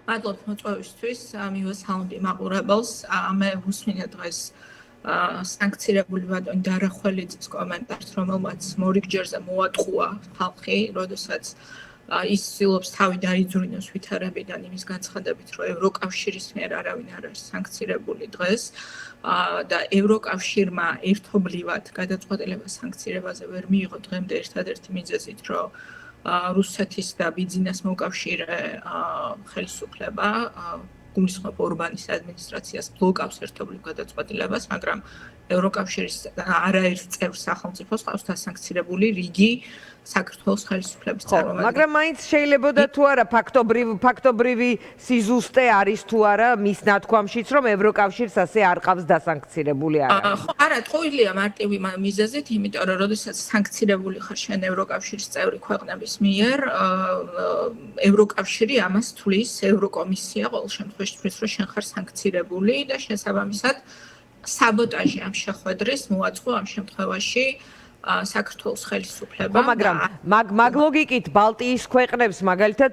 მადლობთ მოწვევისთვის, მივესალმები მაყურებელს. მე ვუსმინე დღეს სანქცირებული ბატონი დარახველიძის კომენტარს, რომელმაც მორიგჯერზე მოატყუა ხალხი, როდესაც ის ცდილობს თავი დაიძვრინოს ვითარებიდან იმის განცხადებით, რომ ევროკავშირის მიერ არავინ არ არის სანქცირებული დღეს და ევროკავშირმა ერთობლივად გადაწყვეტილება სანქცირებაზე ვერ მიიღო დღემდე ერთადერთი მიზეზით, რომ რუსეთის და ბიძინას მოკავშირე ხელისუფლება გულისხმობ ორბანის ადმინისტრაციას ბლოკავს ერთობლივ გადაწყვეტილებას, მაგრამ ევროკავშირის არაერთ წევრ სახელმწიფოს ყავს დასანქცირებული რიგი საქართველოს ხელისუფლების წარმომადგენლები. მაგრამ მაინც შეიძლებოდა თუ არა ფაქტობრივი სიზუსტე არის თუ არა მის ნათქვამშიც, რომ ევროკავშირს ასე არ ყავს დასანქცირებული არავინ. ხო, არა, ტყუილია მარტივი მიზეზით, იმიტომ რომ როდესაც სანქცირებული ხარ შენ ევროკავშირის წევრი ქვეყნების მიერ, ევროკავშირი ამას თვლის, ევროკომისია ყოველ შემთხვევაში თვლის, რომ შენ ხარ სანქცირებული და შესაბამისად საბოტაჟი ამ შეხვედრის მოაწყო ამ შემთხვევაში საქართველოს ხელისუფლება. მაგრამ მაგ ლოგიკით ბალტიის ქვეყნებს მაგალითად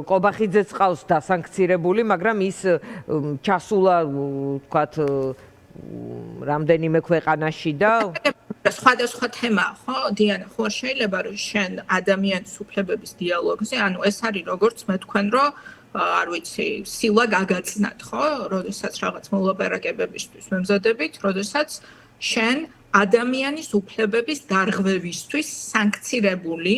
ყობახიძეც ყავს დასანქცირებული, მაგრამ ის ჩასულა ვთქვათ რამდენიმე ქვეყანაში და სხვადასხვა თემაა, ხო? დიანა, ხო შეიძლება რომ შენ ადამიანის უფლებების დიალოგზე, ანუ ეს არის როგორც მე თქვენ რომ არ ვიცი, სილა გაგაცნათ, ხო? როდესაც რაღაც მოლაპარაკებებისთვის მემზადებით, როდესაც შენ ადამიანის უფლებების დარღვევისთვის სანქცირებული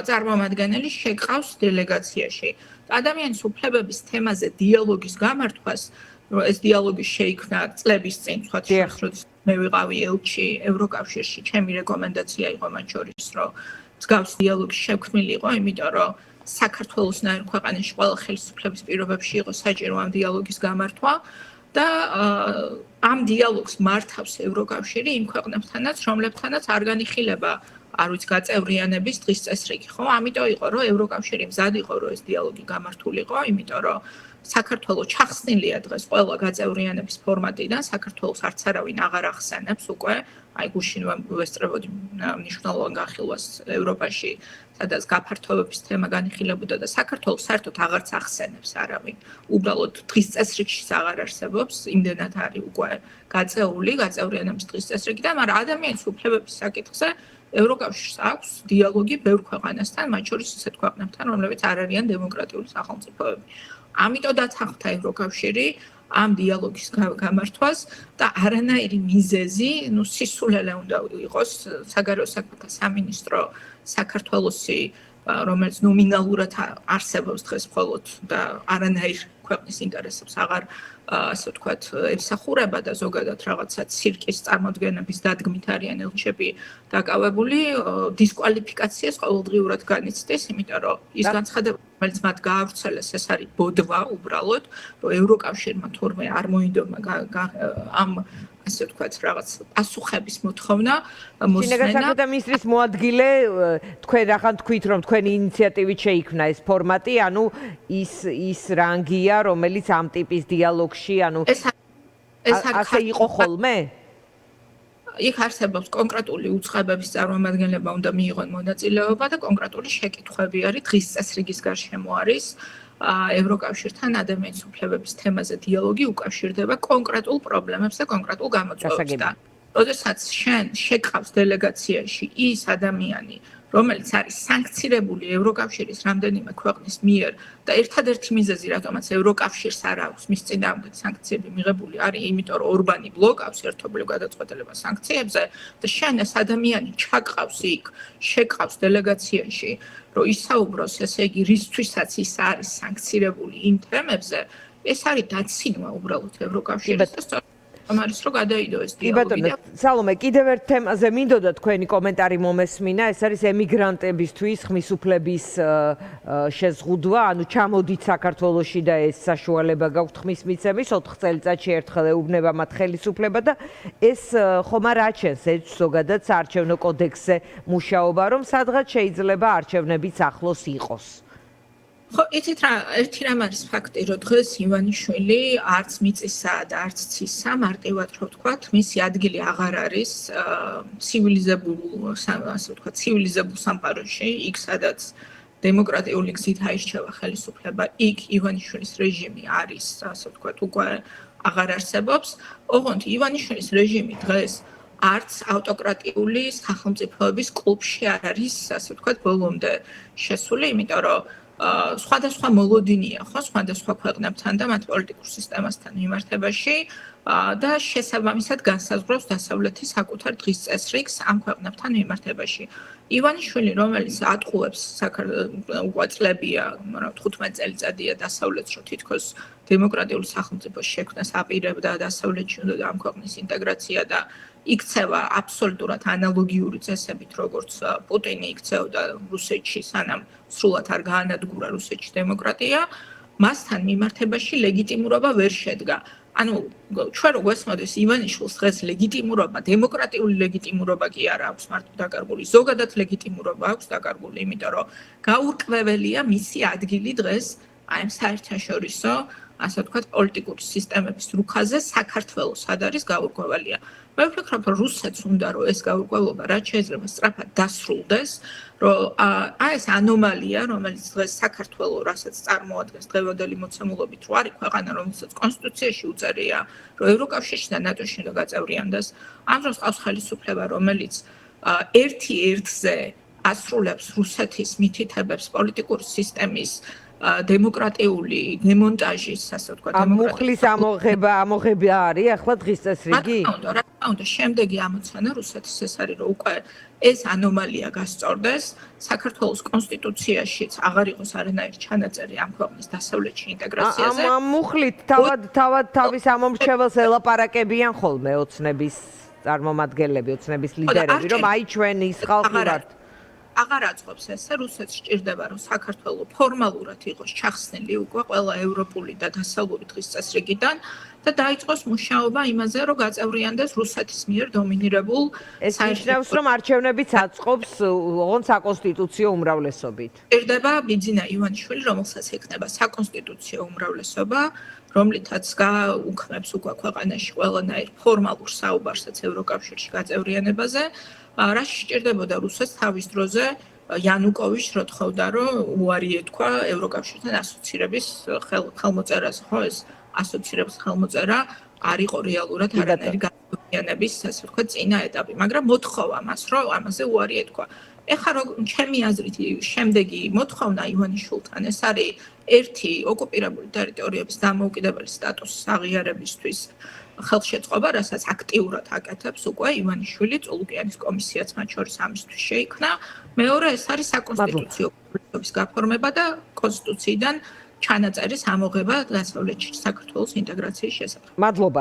წარმომადგენელი შეგყავს დელეგაციაში. ადამიანის უფლებების თემაზე დიალოგის გამართვას, რომ ეს დიალოგი შეიქმნა წლების წინ, სხვა შეხვედრას მე ვიყავი ელჩი ევროკავშირში, ჩემი რეკომენდაცია იყო მათ შორის, რომ მსგავს დიალოგი შექმნილი იყო, იმიტომ რომ საქართველოსნაირ ქვეყანაში ყველა ხელისუფლების პირობებში იყო საჭირო ამ დიალოგის გამართვა და ამ დიალოგს მართავს ევროკავშირი იმ ქვეყნებთანაც, რომლებთანაც არ განიხილება, არ ვიცი, გაწევრიანების დღის წესრიგი, ხო? ამიტომ იყო, რომ ევროკავშირი მზად იყო, რომ ეს დიალოგი გამართულიყო, იმიტომ რომ საქართველოს ჩახსნილია დღეს ყველა გაწევრიანების ფორმატიდან, საქართველოს არც არავინ აღარ ახსენებს უკვე, აი გუშინ ვესწრებოდი მნიშვნელოვან განხილვას ევროპაში, სადაც გაფართოების თემა განიხილებოდა და საქართველოს საერთოდ აღარც ახსენებს არავინ. უბრალოდ დღის წესრიგში აღარ არსებობს, იმდენად არის უკვე გაწეული გაწევრიანების დღის წესრიგი და მაგრამ ადამიანის უფლებების საკითხზე ევროკავშირს აქვს დიალოგი ბევრ ქვეყანასთან, მათ შორის ისეთ ქვეყნებთან, რომლებიც არ არიან დემოკრატიული სახელმწიფოები. ამიტომ დათანხმდა ევროკავშირი ამ დიალოგის გამართვას და არანაირი მიზეზი, სისულელე უნდა იყოს საგარეო საქმეთა სამინისტრო საქართველოსი, რომელიც ნომინალურად არსებობს დღეს მხოლოდ და არანაირ ქვეყნის ინტერესებს აღარ ასე ვთქვათ, ემსახურება და ზოგადად რაღაცა ცირკის წარმოდგენების დადგმით არიან ელჩები დაკავებული, დისკვალიფიკაციას ყოველდღიურად განიცდის, იმიტომ რომ ის განცხადება, რომელიც მათ გაავრცელეს, ეს არის ბოდვა უბრალოდ, რომ ევროკავშირმა თურმე არ მოინდომა ამ ასე ვთქვათ, რაღაც პასუხების მოთხოვნა მოსმენა. შინაგან საქმეთა მინისტრის მოადგილე, თქვენ ახლა თქვით, რომ თქვენი ინიციატივით შეიქმნა ეს ფორმატი, ანუ ის რანგია, რომელიც ამ ტიპის დიალოგში, ანუ ასე იყო ხოლმე? იქ არსებობს კონკრეტული უწყებების წარმომადგენლება უნდა მიიღონ მონაწილეობა და კონკრეტული შეკითხვები არის დღის წესრიგის გარშემო არის ევროკავშირთან ადამიანის უფლებების თემაზე დიალოგი უკავშირდება კონკრეტულ პრობლემებს და კონკრეტულ გამოწვევებს და როდესაც შენ შეგყავს დელეგაციაში ის ადამიანი, რომელიც არის სანქცირებული ევროკავშირის რამდენიმე ქვეყნის მიერ და ერთადერთი მიზეზი, რატომაც ევროკავშირს არ აქვს მის წინააღმდეგ სანქციები მიღებული, არის იმიტომ, რომ ორბანი ბლოკავს ერთობლივ გადაწყვეტილებას სანქციებზე და შენ ეს ადამიანი ჩაყავს იქ, შეგყავს დელეგაციაში, რომ ისაუბროს, ესე იგი, რისთვისაც ის არის სანქცირებული იმ თემებზე, ეს არის დაცინვა უბრალოდ ევროკავშირის და ამარის რო გადაიდო ეს დიალოგი. სალომე, კიდევ ერთ თემაზე მინდოდა თქვენი კომენტარი მომესმინა, ეს არის ემიგრანტებისთვის ხმის უფლების შეზღუდვა, ანუ ჩამოდით საქართველოში და ეს საშუალება გაქვთ ხმის მიცემის 4 წელიწადში ერთხელ ეუბნება მათ ხელისუფლება და ეს ხომ არ აჩენს ეს ზოგადად საარჩევნო კოდექსზე მუშაობა, რომ სადღაც შეიძლება არჩევნებიც ახლოს იყოს. ხო, იცით რა, ერთი რამ არის ფაქტი, რომ დღეს ივანიშვილი არც მიწისა და არც ცისა, მარტივად რო ვთქვათ, მისი ადგილი აღარ არის ცივილიზებულ, ასე ვთქვათ, ცივილიზებულ სამყაროში, იქ სადაც დემოკრატიული გზით აირჩევა ხელისუფლება, იქ ივანიშვილის რეჟიმი არის, ასე ვთქვათ, უკვე აღარ არსებობს. ოღონდ ივანიშვილის რეჟიმი დღეს არც ავტოკრატიული სახელმწიფოების კლუბში არ არის, ასე ვთქვათ, ბოლომდე შესული, იმიტომ რომ სხვადასხვა მოლოდინია, ხო, სხვადასხვა ქვეყნებთან და მათ პოლიტიკურ სისტემასთან მიმართებაში და შესაბამისად განსაზღვრავს დასავლეთის საკუთარ დღის წესრიგს ამ ქვეყნებთან მიმართებაში. ივანიშვილი, რომელიც ატყუებს უკვე წლებია, 15 წელიწადია დასავლეთს, რომ თითქოს დემოკრატიული სახელმწიფოს შექმნას აპირებდა დასავლეთში უნდა ამ ქვეყნის ინტეგრაცია და იქცევა აბსოლუტურად ანალოგიური წესებით, როგორც პუტინი იქცეოდა რუსეთში, სანამ სრულად არ გაანადგურა რუსეთში დემოკრატია, მასთან მიმართებაში ლეგიტიმურობა ვერ შედგა. ანუ ჩვენ რო გვესმოდეს ივანიშვილს დღეს ლეგიტიმურობა, დემოკრატიული ლეგიტიმურობა კი არ აქვს მარტო დაკარგული, ზოგადად ლეგიტიმურობა აქვს დაკარგული, იმიტომ რომ გაურკვეველია მისი ადგილი დღეს აი ამ საერთაშორისო, ასე ვთქვათ, პოლიტიკური სისტემების რუხაზე საქართველოს სად არის გაურკვეველია. მე ვფიქრობ, რომ რუსეთს უნდა რომ ეს გაურკვევლობა რაც შეიძლება სწრაფად დასრულდეს, რომ აი ეს ანომალია, რომელიც დღეს საქართველოს რასაც წარმოადგენს დღევანდელი მოცემულობით, რო არის ქვეყანა, რომელსაც კონსტიტუციაში უწერია, რომ ევროკავშირში და ნატოში უნდა გაწევრიანდეს, ამ დროს ყავს ხელისუფლება, რომელიც ერთი ერთზე ასრულებს რუსეთის მითითებებს პოლიტიკური სისტემის დემოკრატიული დემონტაჟის, ასე ვთქვათ, მუხლის ამოღება არის ახლა დღის წესრიგი? რა თქმა უნდა, შემდეგი ამოცანა რუსეთის ეს არის, რომ უკვე ეს ანომალია გასწორდეს, საქართველოს კონსტიტუციაშიც აღარ იყოს არანაირი ჩანაწერი ამ ქვეყნის დასავლეთში ინტეგრაციაზე. ამ მუხლით თავად თავის ამომრჩეველს ელაპარაკებიან ხოლმე ოცნების წარმომადგენლები, ოცნების ლიდერები, რომ აი ჩვენ ის ხალხი ვართ. აღარ აწყობს ესე, რუსეთს სჭირდება, რომ საქართველო ფორმალურად იყოს ჩახსნილი უკვე ყველა ევროპული და დასავლური დღის წესრიგიდან და დაიწყოს მუშაობა იმაზე, რომ გაწევრიანდეს რუსეთის მიერ დომინირებულ ეს ნიშნავს, რომ არჩევნებიც აწყობს ოღონდ საკონსტიტუციო უმრავლესობით. სჭირდება ბიძინა ივანიშვილი, რომელსაც ექნება საკონსტიტუციო უმრავლესობა, რომლითაც გაუქმებს უკვე ქვეყანაში ყველანაირ ფორმალურ საუბარსაც ევროკავშირში გაწევრიანებაზე. რაც სჭირდებოდა რუსეთს თავის დროზე იანუკოვიჩს რო თხოვდა, რომ უარი ეთქვა ევროკავშირთან ასოცირების ხელმოწერაზე, ხო, ეს ასოცირების ხელმოწერა არ იყო რეალურად არანაირი გაწევრიანების, ასე ვთქვათ, წინა ეტაპი, მაგრამ მოთხოვა მას, რომ ამაზე უარი ეთქვა. ეხლა რო ჩემი აზრით შემდეგი მოთხოვნა ივანიშვილთან ეს არის ერთი ოკუპირებული ტერიტორიების დამოუკიდებელი სტატუსის აღიარებისთვის ხელშეწყობა, რასაც აქტიურად აკეთებს უკვე ივანიშვილი, წულუკიანის კომისიაც მათ შორის ამისთვის შეიქმნა. მეორე ეს არის საკონსტიტუციო უმრავლესობის გაფორმება და კონსტიტუციიდან ჩანაწერის ამოღება დასავლეთში საქართველოს ინტეგრაციის შესახებ. მადლობა.